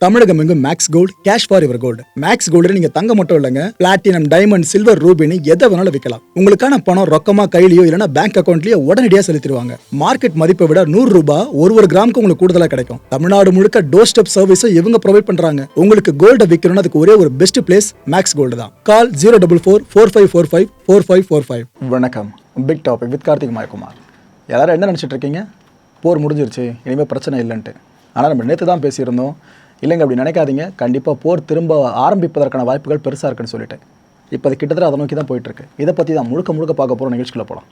தமிழகம் எங்கும் Max Gold cash for your gold. Max Gold நீங்க தங்க மட்டும் இல்லைங்க, பிளாட்டினம், டைமண்ட், சில்வர், ரூபினி எதை வேணாலும் விற்கலாம். உங்களுக்கான பணம் ரொக்கமா கையிலயோ இல்லைன்னா பேங்க் அக்கௌண்ட்லயோ உடனடியாக செலுத்திடுவாங்க. மார்க்கெட் மதிப்பை விட 100 ரூபாய் ஒரு கிராமுக்கு உங்களுக்கு கூடுதலாக கிடைக்கும். தமிழ்நாடு முழுக்க டோர் ஸ்டெப் சர்வீஸும் இவங்க ப்ரொவைட் பண்றாங்க. உங்களுக்கு கோல்ட விற்கணும்னு அதுக்கு ஒரே ஒரு பெஸ்ட் பிளேஸ் மேக்ஸ் கோல்டு தான். கால் 04445454545. வணக்கம். Big topic with Karthik Mayakumar. எல்லாரும் என்ன நினைச்சிட்டு இருக்கீங்க? போர் முடிஞ்சிருச்சு, இனிமேல் பிரச்சனை இல்லைன்ட்டு. ஆனால் நம்ம நேற்று தான் பேசியிருந்தோம். இல்லைங்க, அப்படி நினைக்காதீங்க, கண்டிப்பாக போர் திரும்ப ஆரம்பிப்பதற்கான வாய்ப்புகள் பெருசாக இருக்குன்னு சொல்லிட்டு இப்போ அது கிட்டத்தட்ட அதை நோக்கி தான் போயிட்டுருக்கு. இதை பற்றி தான் முழுக்க பார்க்க போகிற நிகழ்ச்சிக்குள்ள போகலாம்.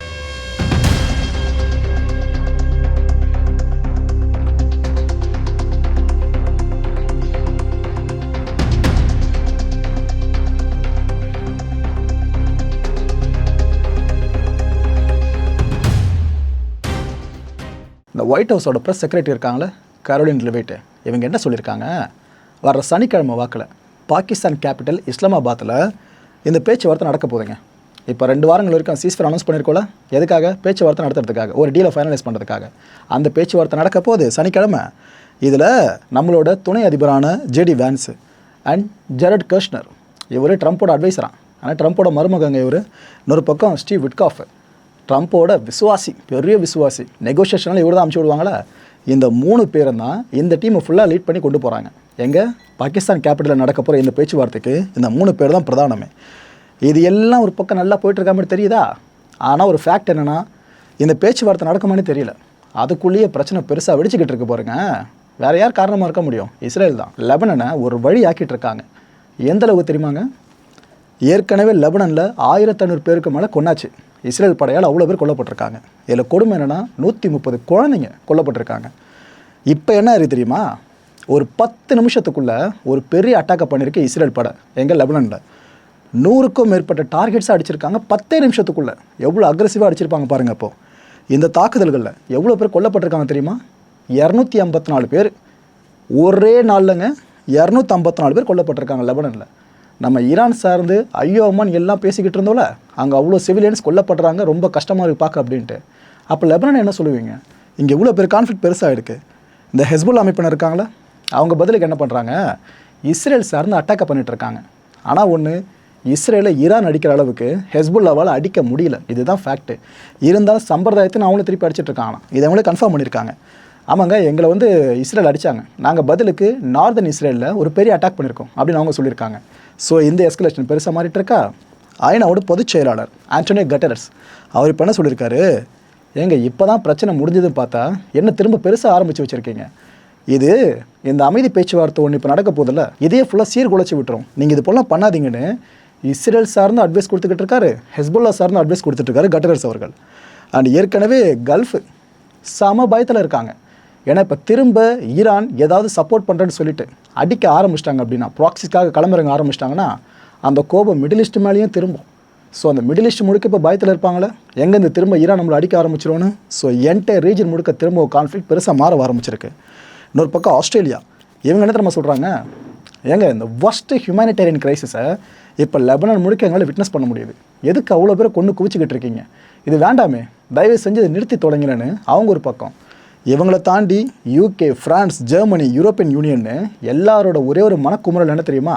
இந்த ஒயிட் ஹவுஸோட ப்ரெஸ் செக்ரட்டரி இருக்காங்களே, கரோலின் லெவிட், இவங்க என்ன சொல்லியிருக்காங்க? வர்ற சனிக்கிழமை வாக்கில் பாகிஸ்தான் கேபிட்டல் இஸ்லாமாபாத்தில் இந்த பேச்சுவார்த்தை நடக்க போகுதுங்க. இப்போ 2 வாரங்கள் வரைக்கும் சீஸ்ஃபயர் அனௌன்ஸ் பண்ணியிருக்கோல, எதுக்காக? பேச்சுவார்த்தை நடத்துறதுக்காக, ஒரு டீலை ஃபைனலைஸ் பண்ணுறதுக்காக. அந்த பேச்சுவார்த்தை நடக்க போகுது சனிக்கிழமை. இதில் நம்மளோட துணை அதிபரான ஜேடி வேன்ஸ் அண்ட் ஜெரட் கர்ஷ்னர், இவர் ட்ரம்ப்போட அட்வைசரான். ஆனால் ட்ரம்ப்போட மருமகங்க இவர். இன்னொரு பக்கம் ஸ்டீவ் விட்காஃப், ட்ரம்ப்போட விசுவாசி, பெரிய விசுவாசி. நெகோசியேஷனில் இவர் தான் அனுப்பிச்சி விடுவாங்களே. இந்த 3 பேரும் தான் இந்த டீமை ஃபுல்லாக லீட் பண்ணி கொண்டு போகிறாங்க. எங்கே? பாகிஸ்தான் கேபிட்டலில் நடக்க போகிற இந்த பேச்சுவார்த்தைக்கு இந்த 3 பேர் தான் பிரதானமே. இது எல்லாம் ஒரு பக்கம் நல்லா போயிட்டுருக்க மாதிரி தெரியுதா? ஆனால் ஒரு ஃபேக்ட் என்னென்னா, இந்த பேச்சுவார்த்தை நடக்குமானே தெரியல. அதுக்குள்ளேயே பிரச்சனை பெருசாக வெடிச்சுக்கிட்டு இருக்கு பாருங்க. வேறு யார் காரணமாக இருக்க முடியும்? இஸ்ரேல் தான். லெபனனை ஒரு வழி ஆக்கிட்டு இருக்காங்க. எந்த அளவுக்கு தெரியுமாங்க? ஏற்கனவே லெபனனில் 1500 பேருக்கு மேலே கொன்னாச்சு. இஸ்ரேல் படையால் அவ்வளோ பேர் கொல்லப்பட்டிருக்காங்க. இதில் கொடுமை என்னென்னா 130 குழந்தைங்க கொல்லப்பட்டிருக்காங்க. இப்போ என்ன இருக்குது தெரியுமா? ஒரு 10 நிமிஷத்துக்குள்ளே ஒரு பெரிய அட்டாக்கை பண்ணியிருக்கு இஸ்ரேல் படை எங்கள் லெபனனில். 100க்கும் மேற்பட்ட டார்கெட்ஸாக அடிச்சிருக்காங்க 10 நிமிஷத்துக்குள்ளே. எவ்வளோ அக்ரெசிவாக அடிச்சிருப்பாங்க பாருங்கள். அப்போது இந்த தாக்குதல்களில் எவ்வளோ பேர் கொல்லப்பட்டிருக்காங்க தெரியுமா? 254 பேர் ஒரே நாளில்ங்க. 254 பேர் கொல்லப்பட்டிருக்காங்க லெபனனில். நம்ம ஈரான் சார்ந்து ஐயோ அம்மான் எல்லாம் பேசிக்கிட்டு இருந்தோம்ல, அங்கே அவ்வளோ சிவிலியன்ஸ் கொல்லப்படுறாங்க, ரொம்ப கஷ்டமாக இருக்குது பார்க்க அப்படின்ட்டு. அப்போ லெபனன் என்ன சொல்லுவீங்க? இங்கே இவ்வளோ பேர் கான்ஃப்ளிக்ட் பெருசாக இருக்குது. இந்த ஹெஸ்புல்லா அமைப்பினர் இருக்காங்களா, அவங்க பதிலுக்கு என்ன பண்ணுறாங்க? இஸ்ரேல் சார்ந்து அட்டாக்கை பண்ணிகிட்ருக்காங்க. ஆனால் ஒன்று, இஸ்ரேலை ஈரான் அடிக்கிற அளவுக்கு ஹெஸ்புல்லாவால் அடிக்க முடியல. இதுதான் ஃபேக்ட்டு. இருந்தாலும் சம்பிரதாயத்தை அவங்களும் திருப்பி அடிச்சிட்ருக்காங்க. இதை அவங்களே கன்ஃபார்ம் பண்ணியிருக்காங்க. ஆமாங்க, எங்களை இஸ்ரேல் அடித்தாங்க, நாங்கள் பதிலுக்கு நார்தன் இஸ்ரேலில் ஒரு பெரிய அட்டாக் பண்ணியிருக்கோம் அப்படின்னு அவங்க சொல்லியிருக்காங்க. ஸோ இந்த எஸ்கலேஷன் பெருசாக மாறிட்டு இருக்கா. ஐநாவோட பொதுச் செயலாளர் ஆண்டோனியோ கட்டரஸ் அவர் இப்போ என்ன சொல்லியிருக்காரு? ஏங்க, இப்போ தான் பிரச்சனை முடிஞ்சதுன்னு பார்த்தா என்ன திரும்ப பெருசாக ஆரம்பித்து வச்சுருக்கீங்க. இது இந்த அமைதி பேச்சுவார்த்தை ஒன்று இப்போ நடக்க போதில்ல, இதே ஃபுல்லாக சீர்குலைச்சி விட்டுரும். நீங்கள் இது போலாம் பண்ணாதீங்கன்னு இஸ்ரேல் சார்ந்து அட்வைஸ் கொடுத்துக்கிட்டு இருக்காரு, ஹெஸ்புல்லா சார்ந்து அட்வைஸ் கொடுத்துட்ருக்காரு கட்டரஸ் அவர்கள். அண்ட் ஏற்கனவே கல்ஃப் சம பயத்தில் இருக்காங்க. ஏன்னா இப்போ திரும்ப ஈரான் ஏதாவது சப்போர்ட் பண்ணுறேன்னு சொல்லிட்டு அடிக்க ஆரம்பிச்சிட்டாங்க அப்படின்னா, ப்ராக்சிஸ்க்காக கிளம்புறங்க ஆரம்பிச்சிட்டாங்கன்னா அந்த கோபம் மிடில் ஈஸ்ட் மேலேயும் திரும்பும். ஸோ அந்த மிடில் ஈஸ்ட் முழுக்க இப்போ பயத்தில் இருப்பாங்களே, எங்கேருந்து திரும்ப ஈரான் நம்மளை அடிக்க ஆரம்பிச்சிருவோன்னு. ஸோ என்டையர் ரீஜன் முழுக்க திரும்ப கான்ஃப்ளிக்ட் பெருசாக மாற ஆரம்பிச்சிருக்கு. இன்னொரு பக்கம் ஆஸ்திரேலியா, இவங்க என்ன தெரியுமா சொல்கிறாங்க? ஏங்க, இந்த ஒஸ்ட்டு ஹியூமனிடேரியன் கிரைசிஸை இப்போ லெபனான் முழுக்க எங்களால் விட்னஸ் பண்ண முடியுது. எதுக்கு அவ்வளோ பேரை கொண்டு குவிச்சிக்கிட்டு இருக்கீங்க? இது வேண்டாமே, தயவு செஞ்சு இதை நிறுத்தி தொடங்கலன்னு அவங்க ஒரு பக்கம். இவங்களை தாண்டி யூகே, ஃப்ரான்ஸ், ஜெர்மனி, யூரோப்பியன் யூனியன்னு எல்லாரோட ஒரே ஒரு மனக்குமுறல் என்ன தெரியுமா?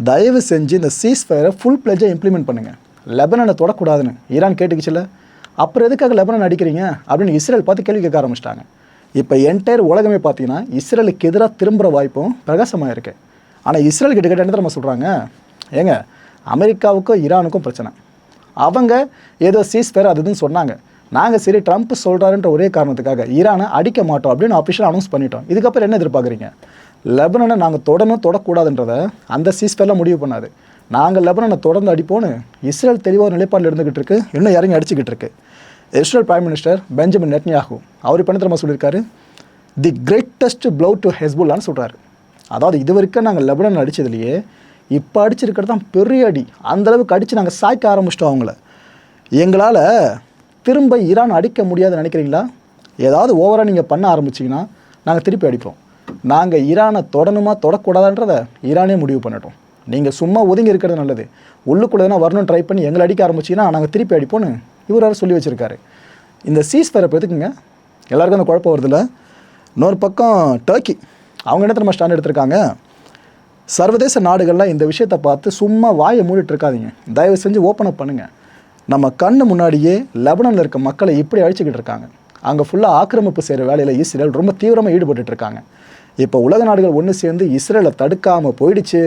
தயவு செஞ்சு இந்த சீஸ்ஃபயரை ஃபுல் பிளெஜை இம்ப்ளிமெண்ட் பண்ணுங்கள், லெபனனை தொடக்கூடாதுன்னு ஈரான் கேட்டுக்கிச்சுல. அப்புறம் எதுக்காக லெபனன் அடிக்கிறீங்க அப்படின்னு இஸ்ரேல் பார்த்து கேள்வி கேட்க ஆரம்பிச்சிட்டாங்க. இப்போ என்டையர் உலகமே பார்த்தீங்கன்னா இஸ்ரேலுக்கு எதிராக திரும்புகிற வாய்ப்பும் பிரகாசமாக இருக்குது. ஆனால் இஸ்ரேல் கிட்ட என்ன நம்ம சொல்கிறாங்க? ஏங்க, அமெரிக்காவுக்கும் ஈரானுக்கும் பிரச்சனை, அவங்க ஏதோ சீஸ்ஃபயர் அதுன்னு சொன்னாங்க, நாங்கள் சரி ட்ரம்ப் சொல்கிறாருன்ற ஒரே காரணத்துக்காக ஈரானை அடிக்க மாட்டோம் அப்படின்னு அஃபிஷியல் அனௌன்ஸ் பண்ணிட்டோம். இதுக்கப்புறம் என்ன எதிர்பார்க்குறீங்க? லெபனனை நாங்கள் தொடக்கூடாதுன்றதை அந்த சீஸ்ஃபயர்லாம் முடிவு பண்ணாது. நாங்கள் லெபனனை தொடர்ந்து அடிப்போன்னு இஸ்ரேல் தெளிவாக ஒரு நிலைப்பாடில் இருந்துகிட்டு இருக்கு, இன்னும் இறங்கி அடிச்சுக்கிட்டு இருக்கு. இஸ்ரேல் பிரைம் மினிஸ்டர் பெஞ்சமின் நெட்னியாஹூ அவர் இப்போ என்ன சொல்லியிருக்காரு? தி கிரேட்டஸ்ட் ப்ளோ டு ஹெஸ்புல்லான்னு சொல்கிறாரு. அதாவது இது வரைக்கும் நாங்கள் லெபனன் அடித்ததுலையே இப்போ அடிச்சிருக்கிறது தான் பெரிய அடி. அந்தளவுக்கு அடித்து நாங்கள் சாய்க்க ஆரம்பிச்சிட்டோம் அவங்கள. எங்களால் திரும்ப ஈரான் அடிக்க முடியாதுன்னு நினைக்கிறீங்களா? ஏதாவது ஓவராக நீங்கள் பண்ண ஆரம்பிச்சிங்கன்னா நாங்கள் திருப்பி அடிப்போம். நாங்கள் ஈரானை தொடக்கூடாதுன்றதை ஈரானே முடிவு பண்ணட்டும். நீங்கள் சும்மா ஒதுங்கி இருக்கிறது நல்லது, உள்ளுக்குள்ளே தான் வரணும்னு ட்ரை பண்ணி எங்களை அடிக்க ஆரம்பிச்சிங்கன்னா நாங்கள் திருப்பி அடிப்போன்னு இவரால் சொல்லி வச்சுருக்காரு. இந்த சீஸ்ஃபயரை எதுக்குங்க எல்லாருக்கும் அந்த குழப்பம் வருதில்ல. இன்னொரு பக்கம் டர்க்கி, அவங்க என்ன தெரியுமா ஸ்டாண்ட் எடுத்திருக்காங்க? சர்வதேச நாடுகள்லாம் இந்த விஷயத்தை பார்த்து சும்மா வாயை மூடிட்டு இருக்காதீங்க, தயவு செஞ்சு ஓப்பன் அப் பண்ணுங்கள். நம்ம கண்ணு முன்னாடியே லெபனானில் இருக்க மக்களை இப்படி அழிச்சிக்கிட்டு இருக்காங்க. அங்கே ஃபுல்லாக ஆக்கிரமிப்பு செய்கிற வேலையில் இஸ்ரேல் ரொம்ப தீவிரமாக ஈடுபட்டு இருக்காங்க. இப்போ உலக நாடுகள் ஒன்று சேர்ந்து இஸ்ரேலை தடுக்காமல் போயிடுச்சு.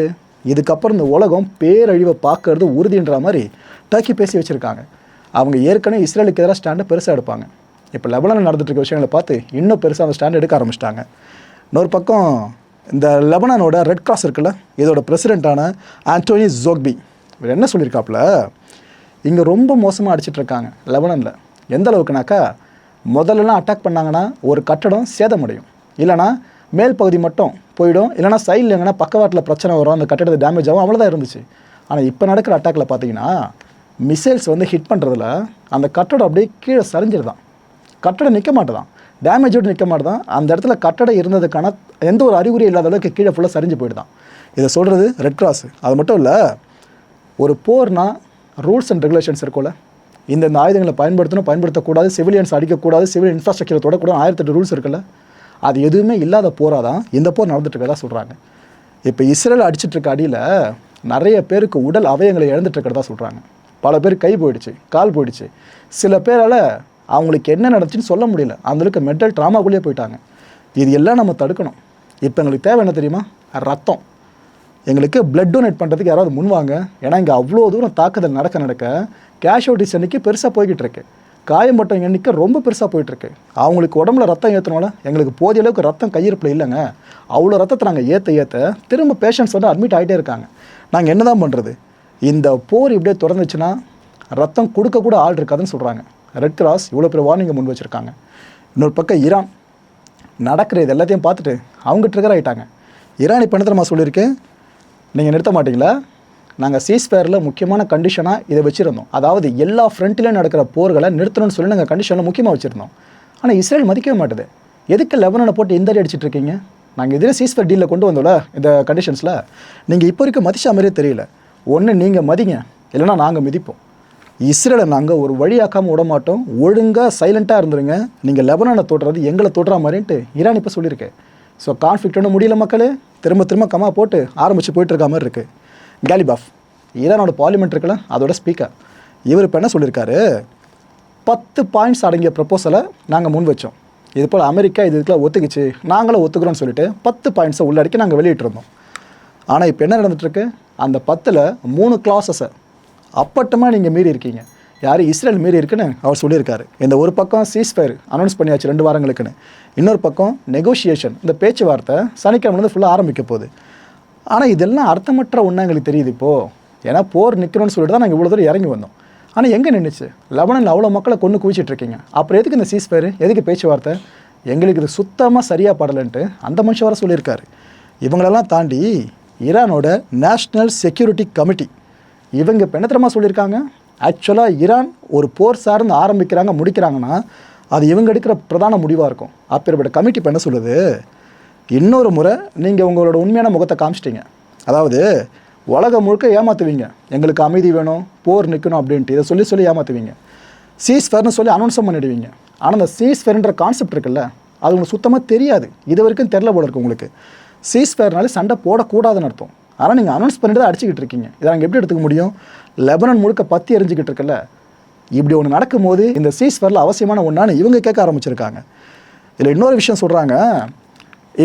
இதுக்கப்புறம் இந்த உலகம் பேரழிவை பார்க்கறது உறுதின்ற மாதிரி டர்க்கி பேசி வச்சுருக்காங்க. அவங்க ஏற்கனவே இஸ்ரேலுக்கு எதிராக ஸ்டாண்டை பெருசாக எடுப்பாங்க. இப்போ லெபனானில் நடந்துட்டு இருக்க விஷயங்களை பார்த்து இன்னும் பெருசாக அந்த ஸ்டாண்ட் எடுக்க ஆரம்பிச்சிட்டாங்க. இன்னொரு பக்கம் இந்த லெபனானோட ரெட் கிராஸ் இருக்குல்ல, இதோட பிரசிடெண்ட்டான ஆண்டோனி ஜோக்பி இவர் என்ன சொல்லியிருக்காப்புல, இங்கே ரொம்ப மோசமாக அடிச்சிட்ருக்காங்க லெபனானில். எந்த அளவுக்குனாக்கா, முதல்லலாம் அட்டாக் பண்ணாங்கன்னா ஒரு கட்டடம் சேதமடையும், இல்லைனா மேல் பகுதி மட்டும் போயிடும், இல்லைனா சைடில் எங்கன்னா பக்கவாட்டில் பிரச்சனை வரும், அந்த கட்டடத்தை டேமேஜ் ஆகும், அவ்வளோதான் இருந்துச்சு. ஆனால் இப்போ நடக்கிற அட்டாக்கில் பார்த்தீங்கன்னா மிசைல்ஸ் வந்து ஹிட் பண்ணுறதுல அந்த கட்டடம் அப்படியே கீழே சரிஞ்சிருதான். கட்டடம் நிற்க மாட்டேதான், டேமேஜோடு நிற்க மாட்டேதான், அந்த இடத்துல கட்டடம் இருந்ததுக்கான எந்த ஒரு அறிகுறி இல்லாத அளவுக்கு கீழே ஃபுல்லாக சரிஞ்சு போயிடுதான். இதை சொல்கிறது ரெட் கிராஸ். அது மட்டும் இல்லை, ஒரு போர்னா ரூல்ஸ் அண்ட் ரெகுலேஷன்ஸ் இருக்கும்ல, இந்த ஆயுதங்களை பயன்படுத்தணும், பயன்படுத்தக்கூடாது, சிவிலியன்ஸ் அடிக்கக்கூடாது, சிவில் இன்ஃப்ராஸ்ட்ரக்சரை தொடக்கூடாது, 1008 ரூல்ஸ் இருக்குல்ல, அது எதுவுமே இல்லாத போராக தான் இந்த போர் நடந்துட்டு இருக்கதா சொல்கிறாங்க. இப்போ இஸ்ரேல் அடிச்சிட்டு இருக்க அடியில் நிறைய பேருக்கு உடல் அவயங்களை இழந்துட்டு இருக்கிறதா சொல்கிறாங்க. பல பேர் கை போயிடுச்சு, கால் போயிடுச்சு, சில பேரால் அவங்களுக்கு என்ன நடந்துச்சுன்னு சொல்ல முடியல, அந்தளவுக்கு மென்டல் ட்ராமாக்குள்ளேயே போயிட்டாங்க. இது எல்லாம் நம்ம தடுக்கணும். இப்போ எங்களுக்கு தேவை என்ன தெரியுமா? ரத்தம். எங்களுக்கு பிளட் டொனேட் பண்ணுறதுக்கு யாராவது முன்வாங்க. ஏன்னா இங்கே அவ்வளோ தூரம் தாக்குதல் நடக்க கேஷுவலிட்டிஸ் எண்ணிக்கை பெருசாக போய்கிட்டு இருக்கு, காயம்பட்ட எண்ணிக்கை ரொம்ப பெருசாக போயிட்டுருக்கு. அவங்களுக்கு உடம்புல ரத்தம் ஏற்றனால எங்களுக்கு போதிய அளவுக்கு ரத்தம் கையிருப்பில் இல்லைங்க. அவ்வளோ ரத்தத்தை நாங்கள் ஏற்ற திரும்ப பேஷண்ட்ஸ் வந்து அட்மிட் ஆகிட்டே இருக்காங்க. நாங்கள் என்ன தான் பண்ணுறது? இந்த போர் இப்படியே தொடர்ந்துச்சுன்னா ரத்தம் கொடுக்கக்கூட ஆள் இருக்காதுன்னு சொல்கிறாங்க. ரெட் கிராஸ் இவ்வளோ பெரிய வார்னிங்கை முன் வச்சுருக்காங்க. இன்னொரு பக்கம் ஈரான் நடக்கிற இது எல்லாத்தையும் பார்த்துட்டு அவங்க ட்ரிகர் ஆகிட்டாங்க. ஈரான் இப்போ என்ன தெரியுமா சொல்லியிருக்கு, நீங்கள் நிறுத்த மாட்டிங்களா, நாங்கள் சீஸ்ஃபயரில் முக்கியமான கண்டிஷனாக இதை வச்சுருந்தோம், அதாவது எல்லா ஃப்ரண்ட்லேயும் நடக்கிற போர்களை நிறுத்தணும்னு சொல்லி நாங்கள் கண்டிஷனில் முக்கியமாக வச்சுருந்தோம். ஆனால் இஸ்ரேல் மதிக்கவே மாட்டுது. எதுக்கு லெபனானை போட்டு இந்த அடி அடிச்சிட்டு இருக்கீங்க? நாங்கள் எதிரே சீஸ்ஃபயர் டீலில் கொண்டு வந்தோம்ல இந்த கண்டிஷன்ஸில், நீங்கள் இப்போ வரைக்கும் மதிச்சா மாதிரியே தெரியல. ஒன்று நீங்கள் மதிங்க, இல்லைனா நாங்கள் மிதிப்போம். இஸ்ரேலை நாங்கள் ஒரு வழியாக்காமல் விட மாட்டோம், ஒழுங்காக சைலண்ட்டாக இருந்துருங்க, நீங்கள் லெபனானை தொடுறது எங்களை தொடுற மாதிரின்ட்டு ஈரான் இப்போ சொல்லியிருக்கேன். ஸோ கான்ஃப்ளிக்ட் ஒன்றும் முடியல, மக்களே திரும்ப கமா போட்டு ஆரம்பித்து போயிட்டுருக்க மாதிரி இருக்குது. கேலிபாஃப் ஈரானோட பார்லிமெண்ட் இருக்குல்ல, அதோட ஸ்பீக்கர், இவர் இப்போ என்ன சொல்லியிருக்காரு, 10 பாயிண்ட்ஸ் அடங்கிய ப்ரப்போசலை நாங்கள் முன் வச்சோம், இது போல் அமெரிக்கா இதுக்கெல்லாம் ஒத்துக்குச்சு, நாங்களும் ஒத்துக்கிறோன்னு சொல்லிட்டு 10 பாயிண்ட்ஸை உள்ளடக்கி நாங்கள் வெளியிட்டிருந்தோம். ஆனால் இப்போ என்ன நடந்துகிட்ருக்கு, அந்த 10ல் 3 கிளாஸஸை அப்பட்டமாக நீங்கள் மீறி இருக்கீங்க. யார்? இஸ்ரேல் மீறி இருக்குன்னு அவர் சொல்லியிருக்காரு. இந்த ஒரு பக்கம் சீஸ்ஃபயர் அனௌன்ஸ் பண்ணியாச்சு 2 வாரங்களுக்குன்னு, இன்னொரு பக்கம் நெகோஷியேஷன், இந்த பேச்சுவார்த்தை சனிக்கிழமை ஃபுல்லாக ஆரம்பிக்க போகுது. ஆனால் இதெல்லாம் அர்த்தமற்ற ஒன்றா எங்களுக்கு தெரியுது இப்போது. ஏன்னா போர் நிற்கணும்னு சொல்லிட்டு தான் நாங்கள் இவ்வளோ தூரம் இறங்கி வந்தோம். ஆனால் எங்கே நின்றுச்சு? லெபனானில் அவ்வளோ மக்களை கொண்டு குவிச்சிட்ருக்கீங்க, அப்புறம் எதுக்கு இந்த சீஸ்ஃபயர், எதுக்கு பேச்சுவார்த்தை? எங்களுக்கு இது சுத்தமாக சரியாக படலைன்ட்டு அந்த மனுஷன் வர சொல்லியிருக்காரு. இவங்களெல்லாம் தாண்டி ஈரானோட நேஷ்னல் செக்யூரிட்டி கமிட்டி இவங்க இப்போ என்ன தெரியுமா சொல்லியிருக்காங்க, ஆக்சுவலாக ஈரான் ஒரு போர் சார்ந்து ஆரம்பிக்கிறாங்க முடிக்கிறாங்கன்னா அது இவங்க எடுக்கிற பிரதான முடிவாக இருக்கும். அப்பேற்பட்ட கமிட்டி இப்போ என்ன சொல்லுது, இன்னொரு முறை நீங்கள் உங்களோட உண்மையான முகத்தை காமிச்சிட்டிங்க, அதாவது உலகம் முழுக்க ஏமாற்றுவீங்க, எங்களுக்கு அமைதி வேணும், போர் நிற்கணும் அப்படின்ட்டு இதை சொல்லி ஏமாற்றுவீங்க, சீஸ்ஃபயர்னு சொல்லி அனௌன்ஸும் பண்ணிடுவீங்க. ஆனால் அந்த சீஸ்ஃபயர்ன்ற கான்செப்ட் இருக்குல்ல, அது உங்களுக்கு சுத்தமாக தெரியாது, இது வரைக்கும் தெரில போல இருக்குது உங்களுக்கு. சீஸ்ஃபயர்னாலே சண்டை போடக்கூடாதுன்னு அர்த்தம். ஆனால் நீங்கள் அனௌன்ஸ் பண்ணிட்டு தான் அடிச்சுக்கிட்டு இருக்கீங்க. இதை நாங்கள் எப்படி எடுத்துக்க முடியும்? லெபனான் முழுக்க பற்றி எரிஞ்சிக்கிட்டு இருக்குல்ல, இப்படி ஒன்று நடக்கும்போது இந்த சீஸ்ஃபயரில் அவசியமான ஒன்றான்னு இவங்க கேட்க ஆரம்பிச்சிருக்காங்க. இதில் இன்னொரு விஷயம் சொல்கிறாங்க,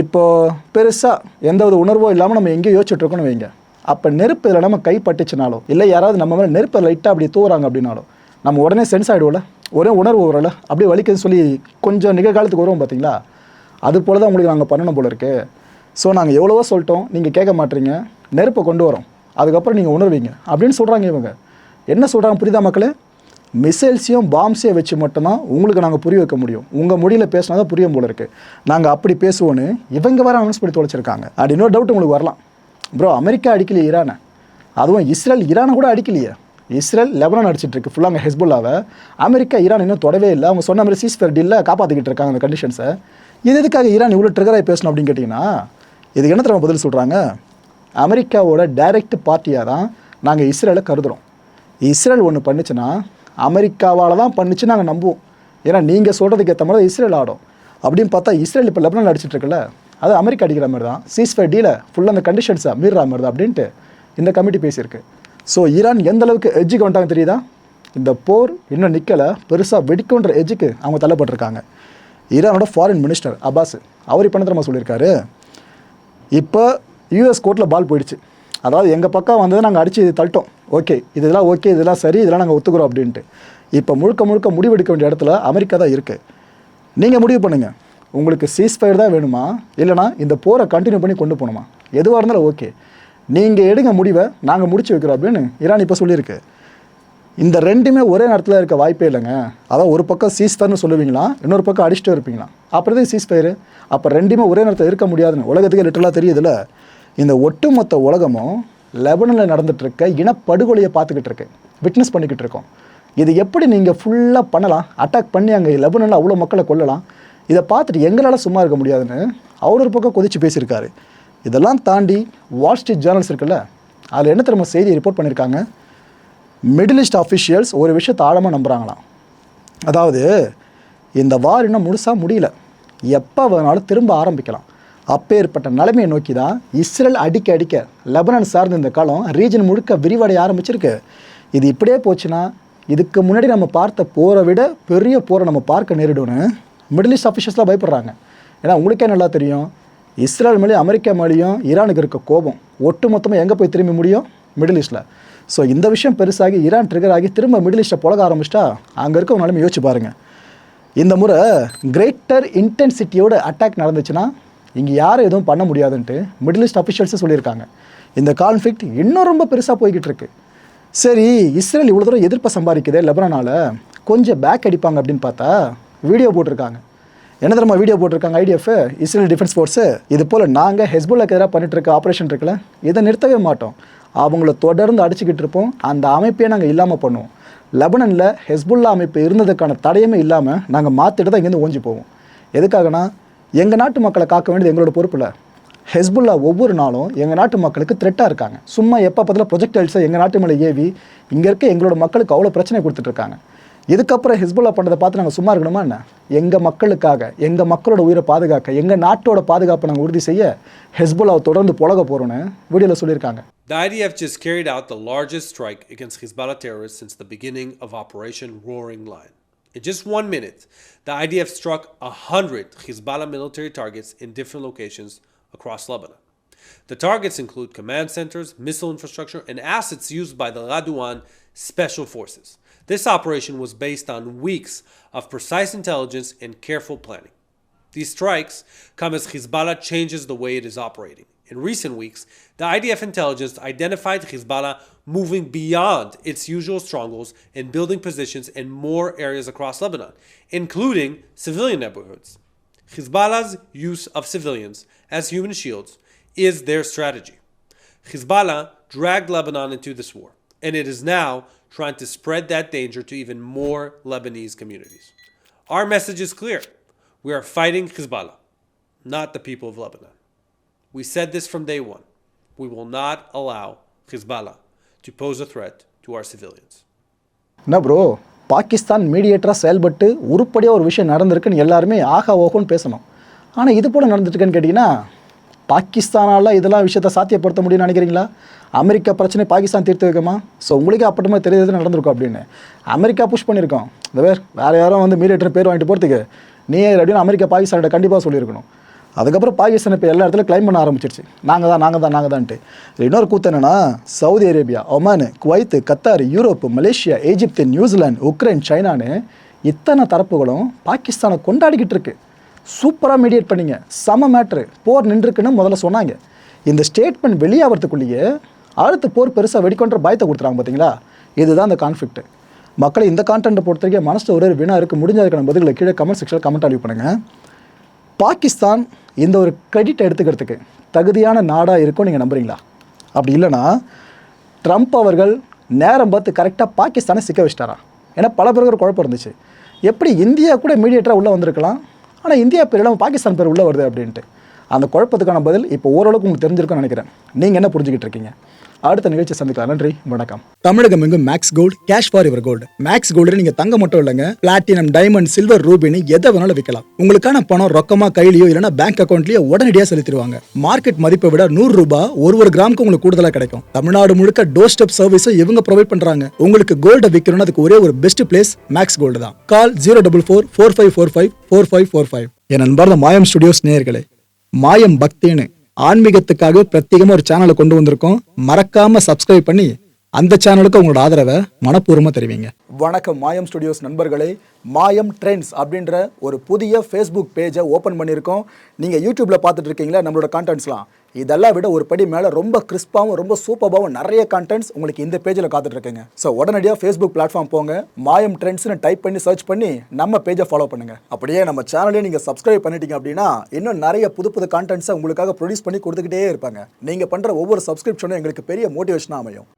இப்போது பெருசாக எந்த ஒரு உணர்வோ இல்லாமல் நம்ம எங்கேயோ யோசிச்சுட்ருக்கோன்னு வைங்க, அப்போ நெருப்பு இதில் நம்ம கை பட்டுச்சுனாலோ இல்லை யாராவது நம்ம மேலே நெருப்பை லைட்டாக அப்படி தூவுறாங்க அப்படின்னாலும் நம்ம உடனே சென்ஸ் ஆகிடுவோம்ல, ஒரே உணர்வு வரல, அப்படியே வலிக்குதுன்னு சொல்லி கொஞ்சம் நிகழ்காலத்துக்கு வருவோம் பார்த்தீங்களா, அது போல் தான் உங்களுக்கு நாங்கள் பண்ணணும் போல இருக்குது. ஸோ நாங்கள் எவ்வளவோ சொல்லிட்டோம், நீங்கள் கேட்க மாட்டீங்க, நெருப்பை கொண்டு வரோம், அதுக்கப்புறம் நீங்கள் உணர்வீங்க அப்படின்னு சொல்கிறாங்க. இவங்க என்ன சொல்கிறாங்க புரியுதா மக்களே? மிசைல்ஸையும் பாம்ஸையும் வச்சு மட்டும்தான் உங்களுக்கு நாங்கள் புரிய வைக்க முடியும், உங்கள் மொழியில் பேசினா தான் புரியும் போல இருக்குது, நாங்கள் அப்படி பேசுவோன்னு இவங்க வர அனௌன்ஸ் பண்ணி தொலைச்சிருக்காங்க. அப்படி இன்னொரு டவுட் உங்களுக்கு வரலாம், ப்ரோ அமெரிக்கா அடிக்கலையே ஈரானை, அதுவும் இஸ்ரேல் ஈரானை கூட அடிக்கலையே, இஸ்ரேல் லெபனான் அடிச்சிட்ருக்கு ஃபுல்லாக அங்கே ஹெஸ்புல்லாவை, அமெரிக்கா ஈரான் இன்னும் தொடவே இல்லை, அவங்க சொன்ன மாதிரி சீஸ்ஃபயர் டீலில் காப்பாற்றிக்கிட்டு இருக்காங்க அந்த கண்டிஷன்ஸை. இது எதுக்காக ஈரான் இவ்வளோ ட்ரிகராகி பேசணும் அப்படின்னு கேட்டிங்கன்னா, இதுக்கு என்ன தெரியுமா பதில் சொல்கிறாங்க, அமெரிக்காவோட டைரக்ட் பார்ட்டியாக தான் நாங்கள் இஸ்ரேலை கருதுகிறோம், இஸ்ரேல் ஒன்று பண்ணுச்சுன்னா அமெரிக்காவால் தான் பண்ணிச்சு நாங்கள் நம்புவோம், ஏன்னா நீங்கள் சொல்கிறதுக்கு ஏற்ற மாதிரி இஸ்ரேல் ஆடும் அப்படின்னு பார்த்தா இஸ்ரேல் இப்போ லெபனான் அடிச்சிட்ருக்குல்ல, அது அமெரிக்கா அடிக்கிற மாதிரி தான், சீஸ்ஃபயர் டீலை ஃபுல்லாக அந்த கண்டிஷன்ஸை மீறுற மாதிரி தான் அப்படின்ட்டு இந்த கமிட்டி பேசியிருக்கு. ஸோ ஈரான் எந்த அளவுக்கு எட்ஜுக்கு வந்துட்டாங்க தெரியுதா? இந்த போர் இன்னும் நிற்கலை, பெருசாக வெடிக்குன்ற எட்ஜுக்கு அவங்க தள்ளப்பட்டிருக்காங்க. ஈரானோட ஃபாரின் மினிஸ்டர் அப்பாஸ் அவர் இப்போ என்ன சொல்லியிருக்காரு, இப்போ யூஎஸ் கோர்ட்டில் பால் போயிடுச்சு. அதாவது எங்கள் பக்கம் வந்ததை நாங்கள் அடித்து தள்ளிட்டோம், ஓகே இதெல்லாம் ஓகே, இதெல்லாம் சரி, இதெல்லாம் நாங்கள் ஒத்துக்கிறோம் அப்படின்ட்டு. இப்போ முழுக்க முழுக்க முடிவெடுக்க வேண்டிய இடத்துல அமெரிக்கா தான் இருக்குது. நீங்கள் முடிவு பண்ணுங்கள், உங்களுக்கு சீஸ்ஃபயர் தான் வேணுமா, இல்லைனா இந்த போரை கண்டினியூ பண்ணி கொண்டு போகணுமா? எதுவாக இருந்தாலும் ஓகே, நீங்கள் எடுங்க முடிவை, நாங்கள் முடிச்சு வைக்கிறோம் அப்படின்னு ஈரான் இப்போ சொல்லியிருக்கு. இந்த ரெண்டுமே ஒரே நேரத்தில் இருக்க வாய்ப்பே இல்லைங்க. அதாவது ஒரு பக்கம் சீஸ்ஃபயர்னு சொல்லுவீங்களா, இன்னொரு பக்கம் அடிச்சுட்டு இருப்பீங்களா? அப்புறம் சீஸ்ஃபயர், அப்போ ரெண்டுமே ஒரே நேரத்தில் இருக்க முடியாதுன்னு உலகத்துக்கு லிட்டரலாக தெரியுதுல்ல. இந்த ஒட்டுமொத்த உலகமும் லெபனனில் நடந்துகிட்ருக்க இனப்படுகொலையை பார்த்துக்கிட்டு இருக்கு, விட்னஸ் பண்ணிக்கிட்டு இருக்கோம். இது எப்படி நீங்கள் ஃபுல்லாக பண்ணலாம், அட்டாக் பண்ணி அங்கே லெபனனில் அவ்வளோ மக்களை கொல்லலாம், இதை பார்த்துட்டு எங்களால் சும்மா இருக்க முடியாதுன்னு அவர் ஒரு பக்கம் கொதிச்சு பேசியிருக்காரு. இதெல்லாம் தாண்டி வால் ஸ்ட்ரீட் ஜேர்னல்ஸ் இருக்குல்ல, அதில் என்ன தெரியுமா செய்தி ரிப்போர்ட் பண்ணியிருக்காங்க, மிடில் ஈஸ்ட் அஃபிஷியல்ஸ் ஒரு விஷயத்தை ஆழமாக நம்புகிறாங்களாம். அதாவது இந்த வார் இன்னும் முழுசாக முடியல, எப்போ வேணாலும் திரும்ப ஆரம்பிக்கலாம். அப்பேற்பட்ட நிலைமையை நோக்கி தான் இஸ்ரேல் அடிக்க லெபனான் சார்ந்த இந்த காலம் ரீஜன் முழுக்க விரிவடைய ஆரம்பிச்சிருக்கு. இது இப்படியே போச்சுன்னா இதுக்கு முன்னாடி நம்ம பார்த்த போரை விட பெரிய போரை நம்ம பார்க்க நேரிடும்னு மிடில் ஈஸ்ட் அஃபிஷியல்ஸ்லாம் பயப்படுறாங்க. ஏன்னா உங்களுக்கே நல்லா தெரியும், இஸ்ரேல் மேலேயும் அமெரிக்கா மேலேயும் ஈரானுக்கு இருக்க கோபம் ஒட்டு மொத்தமாக எங்கே போய் திரும்பி முடியும், மிடில் ஈஸ்ட்டில். ஸோ இந்த விஷயம் பெருசாகி ஈரான் ட்ரிகர் ஆகி திரும்ப மிடில் ஈஸ்ட்டை புழக ஆரம்பிச்சிட்டா அங்கே இருக்க ஒரு நிலைமை யோசிச்சு பாருங்கள். இந்த முறை கிரேட்டர் இன்டென்சிட்டியோட அட்டாக் நடந்துச்சுன்னா இங்கே யாரும் எதுவும் பண்ண முடியாதுன்ட்டு மிடில் ஈஸ்ட் அஃபிஷியல்ஸும் சொல்லியிருக்காங்க. இந்த கான்ஃப்ளிக்ட் இன்னும் ரொம்ப பெருசாக போய்கிட்டு இருக்கு. சரி, இஸ்ரேல் இவ்வளோ தூரம் எதிர்ப்பை சம்பாதிக்குதே லெபனானால், கொஞ்சம் பேக் அடிப்பாங்க அப்படின்னு பார்த்தா வீடியோ போட்டிருக்காங்க. என்ன தெரியுமா வீடியோ போட்டிருக்காங்க ஐடிஎஃப், இஸ்ரேல் டிஃபென்ஸ் ஃபோர்ஸு, இது போல் நாங்கள் ஹெஸ்புல்லாக்கு எதிராக பண்ணிட்டு இருக்க ஆப்ரேஷன் இருக்குல்ல, இதை நிறுத்தவே மாட்டோம், அவங்கள தொடர்ந்து அடிச்சுக்கிட்டு இருப்போம், அந்த அமைப்பையே நாங்கள் இல்லாமல் பண்ணுவோம். லெபனனில் ஹெஸ்புல்லா அமைப்பு இருந்ததுக்கான தடையுமே இல்லாமல் நாங்கள் மாற்றிட்டு தான் இங்கேருந்து ஓஞ்சி போவோம். எதுக்காகனா எங்கள் நாட்டு மக்களை காக்க வேண்டியது எங்களோட பொறுப்பில். ஹெஸ்புல்லா ஒவ்வொரு நாளும் எங்கள் நாட்டு மக்களுக்கு த்ரெட்டாக இருக்காங்க. சும்மா எப்போ பார்த்தாலும் ப்ரொஜெக்டைல்ஸை எங்கள் நாட்டு மேலே ஏவி இங்கே இருக்க எங்களோட மக்களுக்கு அவ்வளோ பிரச்சனை கொடுத்துட்ருக்காங்க. இதுக்கப்புறம் ஹெஸ்புல்லா பண்ணுறதை பார்த்து நாங்கள் சும்மா இருக்கணுமா என்ன? எங்கள் மக்களுக்காக, எங்கள் மக்களோட உயிரை பாதுகாக்க, எங்கள் நாட்டோட பாதுகாப்பை நாங்கள் உறுதி செய்ய ஹெஸ்புல்லாவை தொடர்ந்து புழக போகிறோன்னு வீடியோவில் சொல்லியிருக்காங்க. The IDF just carried out the largest strike against Hezbollah terrorists since the beginning of Operation Roaring Lion. In just 1 minute, the IDF struck 100 Hezbollah military targets in different locations across Lebanon. The targets include command centers, missile infrastructure, and assets used by the Radwan Special Forces. This operation was based on weeks of precise intelligence and careful planning. These strikes come as Hezbollah changes the way it is operating. In recent weeks, the IDF intelligence identified Hezbollah moving beyond its usual strongholds and building positions in more areas across Lebanon, including civilian neighborhoods. Hezbollah's use of civilians as human shields is their strategy. Hezbollah dragged Lebanon into this war, and it is now trying to spread that danger to even more Lebanese communities. Our message is clear. We are fighting Hezbollah, not the people of Lebanon. We said this from day one. We will not allow Hezbollah to pose a threat to our civilians. என்ன bro, Pakistan மீடியேட்டராக செயல்பட்டு உருப்படியாக ஒரு விஷயம் நடந்திருக்குன்னு எல்லாருமே ஆகா ஓகோன்னு பேசணும். ஆனால் இது போல் நடந்துட்டுருக்குன்னு கேட்டிங்கன்னா, பாகிஸ்தானால் இதெல்லாம் விஷயத்தை சாத்தியப்படுத்த முடியும்னு நினைக்கிறீங்களா? அமெரிக்கா பிரச்சனை பாகிஸ்தான் தீர்த்து வைக்குமா? ஸோ உங்களுக்கே அப்பட்டமா தெரியுது நடந்திருக்கும் அப்படின்னு. அமெரிக்கா புஷ் பண்ணியிருக்கோம். இந்த வேறு யாரும் வந்து மீடியேட்டர் பேர் வாங்கிட்டு போகிறதுக்கு நீ அப்படின்னு அமெரிக்கா பாகிஸ்தான்கிட்ட கண்டிப்பாக சொல்லியிருக்கணும். அதுக்கப்புறம் பாகிஸ்தான் இப்போ எல்லா இடத்துல கிளைம் பண்ண ஆரம்பிச்சிருச்சு, நாங்கள் தான்ட்டு. இன்னொரு கூத்து என்னென்னா, Saudi Arabia, Oman, Kuwait, Qatar, Europe, Malaysia, Egypt, New Zealand, Ukraine, சைனான்னு இத்தனை தரப்புகளும் பாகிஸ்தானை கொண்டாடிக்கிட்டு இருக்கு. சூப்பராக மீடியேட் பண்ணிங்க, சம மேட்ரு, போர் நின்றுருக்குன்னு முதல்ல சொன்னாங்க. இந்த ஸ்டேட்மெண்ட் வெளியாகிறதுக்குள்ளேயே அடுத்த போர் பெருசாக வெடிக்கொன்ற பயத்தை கொடுத்துறாங்க. பார்த்தீங்களா, இதுதான் அந்த கான்ஃப்ளிக்ட். மக்களை இந்த கான்டென்ட்டை பொறுத்த வரைக்கும் மனசில் ஒரு வினா இருக்குது. முடிஞ்சதுக்கான பதில்களை கீழே கமெண்ட் செக்ஷனில் கமெண்ட் அழிவு பண்ணுங்கள். பாகிஸ்தான் இந்த ஒரு கிரெடிட் எடுத்துக்கிறதுக்கு தகுதியான நாடாக இருக்கும் நீங்கள் நம்புறீங்களா? அப்படி இல்லைனா ட்ரம்ப் அவர்கள் நேரம் பார்த்து கரெக்டாக பாகிஸ்தானை சிக்க வச்சிட்டாரா? ஏன்னா பல பேருக்கு ஒரு குழப்பம் இருந்துச்சு, எப்படி இந்தியா கூட மீடியேட்டராக உள்ளே வந்திருக்கலாம், ஆனால் இந்தியா பேர் இல்லாமல் பாகிஸ்தான் பேர் உள்ளே வருது அப்படின்ட்டு. அந்த குழப்பத்துக்கான பதில் இப்போ ஓரளவுக்கு உங்களுக்கு தெரிஞ்சிருக்கும்னு நினைக்கிறேன். நீங்கள் என்ன புரிஞ்சுக்கிட்டு இருக்கீங்க? அடுத்த நிகழ்ச்சி சந்திக்கலாம். நன்றி, வணக்கம். தமிழகம் எங்கும் Max Gold, cash for your gold. Max Gold நீங்க தங்க மட்டும் இல்லைங்க, பிளாட்டினம், டைமண்ட், சில்வர், ரூபினி எதை வேணாலும் விற்கலாம். உங்களுக்கான பணம் ரொக்கமா கையிலயோ இல்லைன்னா பேங்க் அக்கௌண்ட்லயோ உடனடியாக செலுத்திடுவாங்க. மார்க்கெட் மதிப்பை விட 100 ரூபாய் ஒரு கிராமுக்கு உங்களுக்கு கூடுதலா கிடைக்கும். தமிழ்நாடு முழுக்க டோர் ஸ்டெப் சர்வீஸை இவங்க ப்ரொவைட் பண்றாங்க. உங்களுக்கு கோல்டை விற்கணும்னு அதுக்கு ஒரே ஒரு பெஸ்ட் பிளேஸ் மேக்ஸ் கோல்டு தான். கால் 04445454545. என் அன்பார்ந்த மாயம் ஸ்டுடியோஸ் நேயர்களே, மாயம் பக்தின்னு ஆன்மீகத்துக்காக பிரத்யேகமா ஒரு சேனலை கொண்டு வந்திருக்கோம். மறக்காம சப்ஸ்கிரைப் பண்ணி அந்த சேனலுக்கு உங்களோட ஆதரவை மனப்பூர்வமாக தெரிவிங்க. வணக்கம் மாயம் ஸ்டுடியோஸ் நண்பர்களே. மாயம் ட்ரெண்ட்ஸ் அப்படின்ற ஒரு புதிய ஃபேஸ்புக் பேஜை ஓப்பன் பண்ணியிருக்கோம். நீங்கள் யூடியூப்பில் பார்த்துட்டு இருக்கீங்களா நம்மளோட கான்டென்ட்ஸ்லாம். இதெல்லாம் விட ஒரு படி மேலே ரொம்ப கிறிஸ்பாகவும் ரொம்ப சூப்பராகவும் நிறைய கான்டென்ட்ஸ் உங்களுக்கு இந்த பேஜில் காத்துட்ருக்குங்க. ஸோ உடனடியாக ஃபேஸ்புக் பிளாட்ஃபார்ம் போங்க, மாயம் ட்ரெண்ட்ஸ்னு டைப் பண்ணி சர்ச் பண்ணி நம்ம பேஜை ஃபாலோ பண்ணுங்கள். அப்படியே நம்ம சேனலையும் நீங்கள் சப்ஸ்கிரைப் பண்ணிட்டீங்க அப்படின்னா இன்னும் நிறைய புது கான்டென்ட்ஸை உங்களுக்காக ப்ரொடியூஸ் பண்ணி கொடுத்துக்கிட்டே இருப்பாங்க. நீங்கள் பண்ணுற ஒவ்வொரு சப்ஸ்கிரிப்ஷனும் எங்களுக்கு பெரிய மோட்டிவேஷனாக அமையும்.